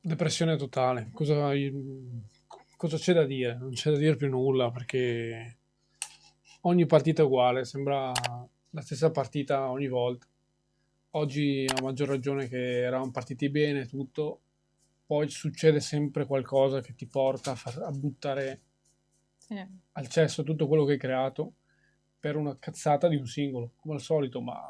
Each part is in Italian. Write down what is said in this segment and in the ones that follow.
Depressione totale. Cosa c'è da dire? Non c'è da dire più nulla perché ogni partita è uguale, sembra la stessa partita ogni volta. Oggi a maggior ragione che eravamo partiti bene, tutto, poi succede sempre qualcosa che ti porta a buttare Sì. al cesso tutto quello che hai creato per una cazzata di un singolo, come al solito, ma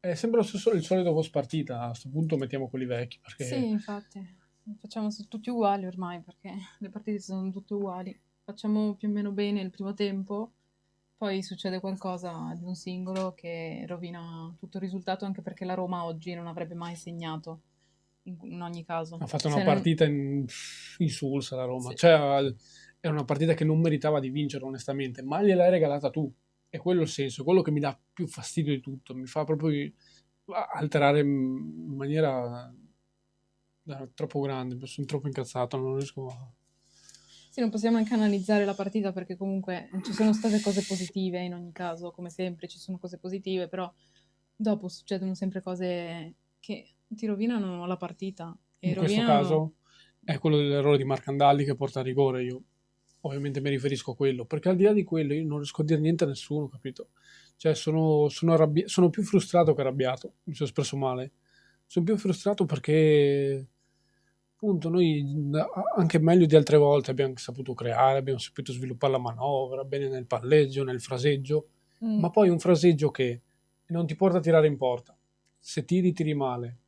è sempre lo stesso, il solito post partita. A questo punto mettiamo quelli vecchi Sì, perché infatti, facciamo tutti uguali ormai perché le partite sono tutte uguali. Facciamo più o meno bene il primo tempo, poi succede qualcosa di un singolo che rovina tutto il risultato, anche perché la Roma oggi non avrebbe mai segnato, in ogni caso. ha fatto una Se non... partita insulsa la Roma. Sì, Cioè, è una partita che non meritava di vincere, onestamente, ma gliel'hai regalata tu. È quello il senso, è quello che mi dà più fastidio di tutto. Mi fa proprio alterare in maniera troppo grande. Sono troppo incazzato, non riesco a... sì, non possiamo neanche analizzare la partita perché comunque ci sono state cose positive in ogni caso, come sempre ci sono cose positive, però dopo succedono sempre cose che ti rovinano la partita e In questo rovinano... caso è quello dell'errore di Marcandalli che porta a rigore. Io ovviamente mi riferisco a quello, perché al di là di quello io non riesco a dire niente a nessuno, capito? Cioè sono più frustrato che arrabbiato, mi sono espresso male. Sono più frustrato perché appunto noi anche meglio di altre volte abbiamo saputo creare, abbiamo saputo sviluppare la manovra, bene nel palleggio, nel fraseggio, Mm, ma poi un fraseggio che non ti porta a tirare in porta. Se tiri, tiri male,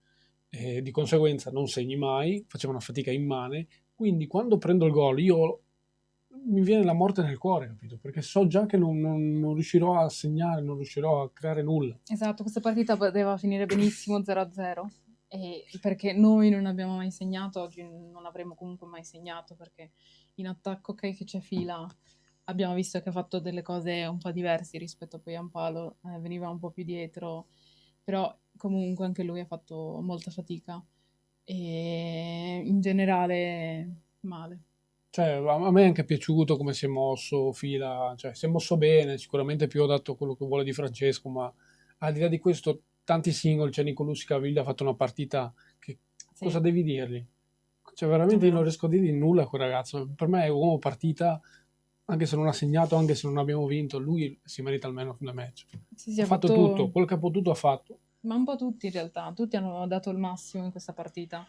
e di conseguenza non segni mai, facevo una fatica immane, quindi quando prendo il gol io mi viene la morte nel cuore, capito? Perché so già che non riuscirò a segnare, non riuscirò a creare nulla. esatto, questa partita poteva finire benissimo 0-0 e perché noi non abbiamo mai segnato, oggi non avremmo comunque mai segnato perché in attacco ok che c'è Fila, abbiamo visto che ha fatto delle cose un po' diverse rispetto a Poyampalo, veniva un po' più dietro, però comunque anche lui ha fatto molta fatica e in generale male. Cioè, a me è anche piaciuto come si è mosso, Fila, cioè si è mosso bene, sicuramente più adatto a quello che vuole di Francesco, ma al di là di questo, tanti singoli, cioè Nicolussi Caviglia ha fatto una partita che cosa Sì, devi dirgli? Cioè, è veramente io non vero. riesco a dirgli nulla a quel ragazzo. Per me è uomo partita, anche se non ha segnato, anche se non abbiamo vinto, lui si merita almeno un match. Sì, sì, Ha ha fatto tutto, fatto quello che ha potuto ha fatto. ma un po' tutti in realtà, tutti hanno dato il massimo in questa partita.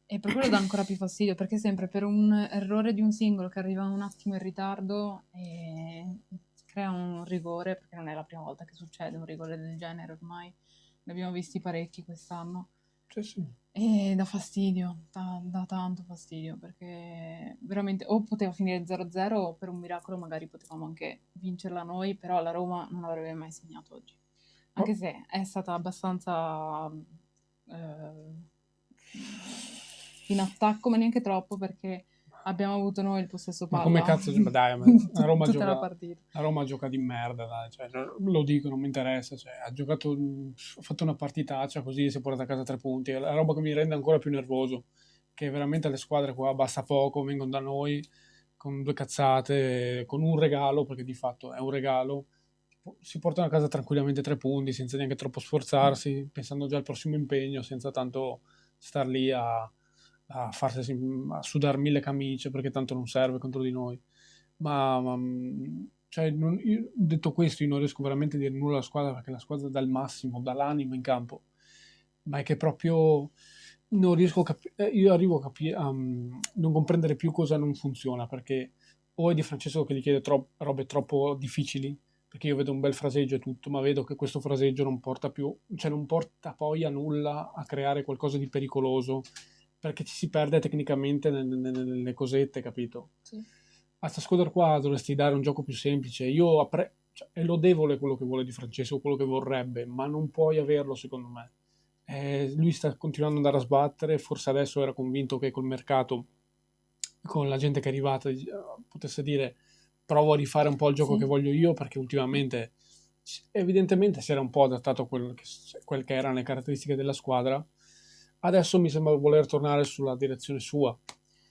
E per quello dà ancora più fastidio, perché sempre per un errore di un singolo che arriva un attimo in ritardo e crea un rigore, perché non è la prima volta che succede un rigore del genere ormai, ne abbiamo visti parecchi quest'anno. Cioè, sì. E dà fastidio, dà tanto fastidio, perché veramente o poteva finire 0-0 o per un miracolo magari potevamo anche vincerla noi, però la Roma non avrebbe mai segnato oggi. Anche Oh, se è stata abbastanza in attacco, ma neanche troppo perché abbiamo avuto noi il possesso ma come palla cazzo, ma dai, ma tutta la partita. La Roma gioca di merda, dai, cioè, lo dico, non mi interessa, cioè, ha fatto una partitaccia così si è portata a casa 3 punti, è la roba che mi rende ancora più nervoso, che veramente alle squadre qua basta poco, vengono da noi con due cazzate, con un regalo, perché di fatto è un regalo, si portano a casa tranquillamente 3 punti senza neanche troppo sforzarsi, pensando già al prossimo impegno, senza tanto star lì a sudare mille camicie perché tanto non serve contro di noi. Cioè, detto questo, io non riesco veramente a dire nulla alla squadra perché la squadra dà il massimo, dà l'animo in campo, ma è che proprio non riesco a capire, io arrivo a non comprendere più cosa non funziona perché o è Di Francesco che gli chiede robe troppo difficili, perché io vedo un bel fraseggio e tutto, ma vedo che questo fraseggio non porta più, cioè non porta poi a nulla, a creare qualcosa di pericoloso, perché ci si perde tecnicamente nelle cosette, capito? Sì. A sta squadra qua dovresti dare un gioco più semplice. Cioè, è lodevole quello che vuole Di Francesco, quello che vorrebbe, ma non puoi averlo secondo me. Lui sta continuando ad andare a sbattere, forse adesso era convinto che col mercato, con la gente che è arrivata, potesse dire provo a rifare un po' il gioco che Sì. voglio io, perché ultimamente evidentemente si era un po' adattato a quel che erano le caratteristiche della squadra. Adesso mi sembra voler tornare sulla direzione sua,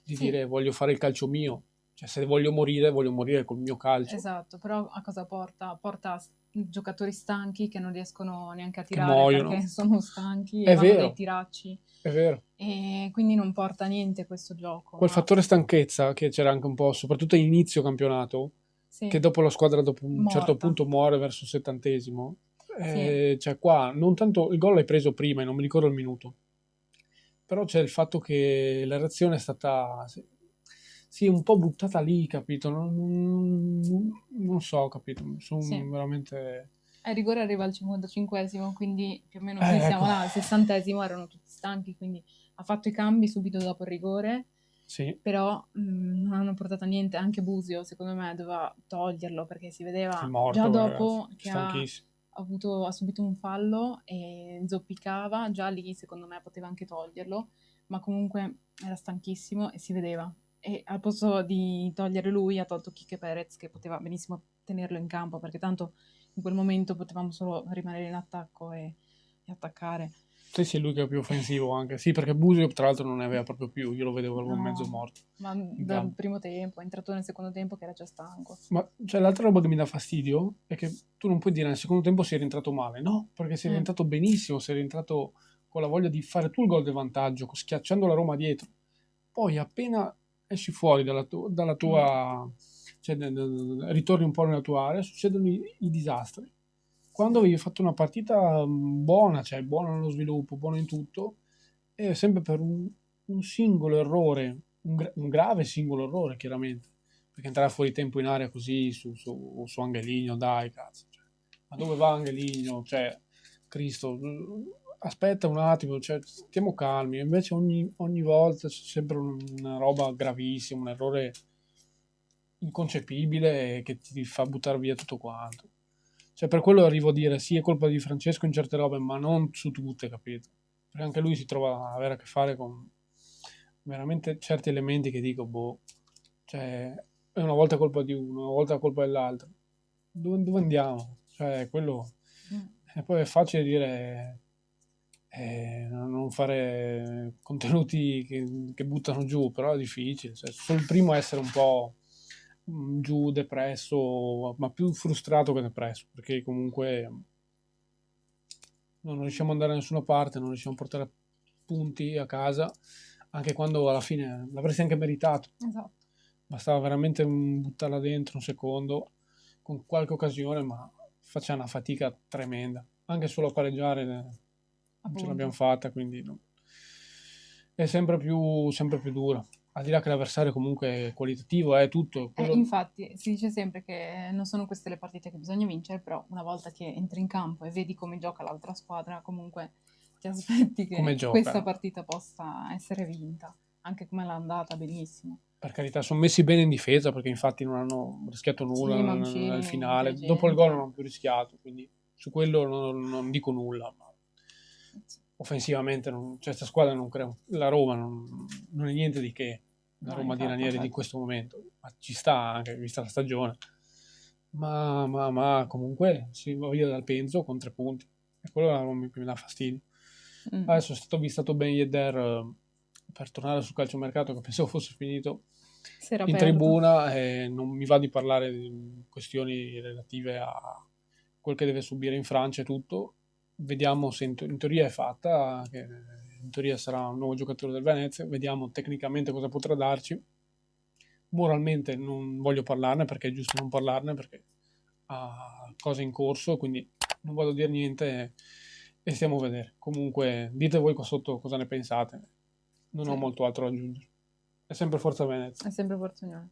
di Sì, dire voglio fare il calcio mio, cioè se voglio morire col mio calcio. esatto, però a cosa porta? Porta giocatori stanchi che non riescono neanche a che tirare perché muoiono. sono stanchi e È vanno dei vero, tiracci è vero. e quindi non porta a niente questo gioco, Quel ma fattore stanchezza che c'era anche un po', soprattutto all'inizio campionato, che sì, dopo la squadra dopo un certo morta. punto muore verso il 70°, Sì, cioè qua non tanto il gol l'hai preso prima e non mi ricordo il minuto, però c'è il fatto che la reazione è stata sì, un po' buttata lì, capito? Non so, capito? sì. Sono veramente... Il rigore arriva al 55esimo, quindi più o meno sì, siamo Ecco, là, al 60esimo erano tutti stanchi, quindi ha fatto i cambi subito dopo il rigore, sì, però non hanno portato a niente. Anche Busio, secondo me, doveva toglierlo perché si è vedeva già morto, ragazzi, dopo che stanchissimo. ha subito un fallo e zoppicava, già lì secondo me poteva anche toglierlo, ma comunque era stanchissimo e si vedeva. E al posto di togliere lui ha tolto Kike Perez che poteva benissimo tenerlo in campo perché tanto in quel momento potevamo solo rimanere in attacco e attaccare. Sì, sì, lui che è più offensivo anche. Sì, perché Busio tra l'altro non ne aveva proprio più, io lo vedevo proprio mezzo No, morto ma in dal campo. primo tempo, è entrato nel secondo tempo che era già stanco. Ma cioè, l'altra roba che mi dà fastidio è che tu non puoi dire nel secondo tempo sei rientrato male, no, perché sei Mm, rientrato benissimo, sei rientrato con la voglia di fare tu il gol del vantaggio, schiacciando la Roma dietro. Poi appena esci fuori dalla mm, tua, cioè ritorni un po' nella tua area, succedono i disastri. Quando avevi fatto una partita buona, cioè buona nello sviluppo, buona in tutto, è sempre per un singolo errore, un grave singolo errore, chiaramente. Perché entrare fuori tempo in area così su Angeligno, dai, cazzo. Cioè, ma dove va Angeligno? Cioè, Cristo, aspetta un attimo, cioè, stiamo calmi. Invece ogni volta c'è sempre una roba gravissima, un errore inconcepibile che ti fa buttare via tutto quanto. Cioè, per quello arrivo a dire sì, è colpa di Francesco in certe robe, ma non su tutte, capito? Perché anche lui si trova a avere a che fare con veramente certi elementi che dico, boh, cioè, è una volta colpa di uno, una volta colpa dell'altro. Dove andiamo? Cioè, quello... mm. E poi è facile dire non fare contenuti che buttano giù, però è difficile. Cioè, sono il primo a essere un po' giù, depresso, ma più frustrato che depresso, perché comunque non riusciamo ad andare da nessuna parte, non riusciamo a portare punti a casa, anche quando alla fine l'avresti anche meritato. Esatto, Bastava veramente buttarla dentro un secondo con qualche occasione, ma faceva una fatica tremenda. Anche solo a pareggiare non ce l'abbiamo appunto. fatta, quindi no. È sempre più dura. Al di là che l'avversario comunque è qualitativo, è tutto. Quello Infatti, si dice sempre che non sono queste le partite che bisogna vincere, però una volta che entri in campo e vedi come gioca l'altra squadra, comunque ti aspetti come che questa giocano. partita possa essere vinta, anche come l'ha andata benissimo. Per carità, sono messi bene in difesa perché infatti non hanno rischiato nulla Sì, nel Mancini, finale. Dopo il gol non intelligente. hanno più rischiato, quindi su quello non dico nulla. Ma offensivamente, cioè, questa squadra non crea. La Roma non è niente di che, la No, Roma di infatti, Ranieri di infatti. questo momento, ma ci sta anche vista la stagione. Ma comunque si va via dal Penzo con 3 punti, e quello è la Roma che mi dà fastidio. Mm. Adesso è stato vistato Ben Yedder per tornare sul calciomercato, che pensavo fosse finito Si era in aperto. tribuna, e non mi va di parlare di questioni relative a quel che deve subire in Francia e tutto. Vediamo se in teoria è fatta, che in teoria sarà un nuovo giocatore del Venezia, vediamo tecnicamente cosa potrà darci. Moralmente non voglio parlarne perché è giusto non parlarne perché ha cose in corso, quindi non vado a dire niente e stiamo a vedere. Comunque dite voi qua sotto cosa ne pensate. Non ho Sì, molto altro da aggiungere. È sempre Forza Venezia. è sempre Porzignone.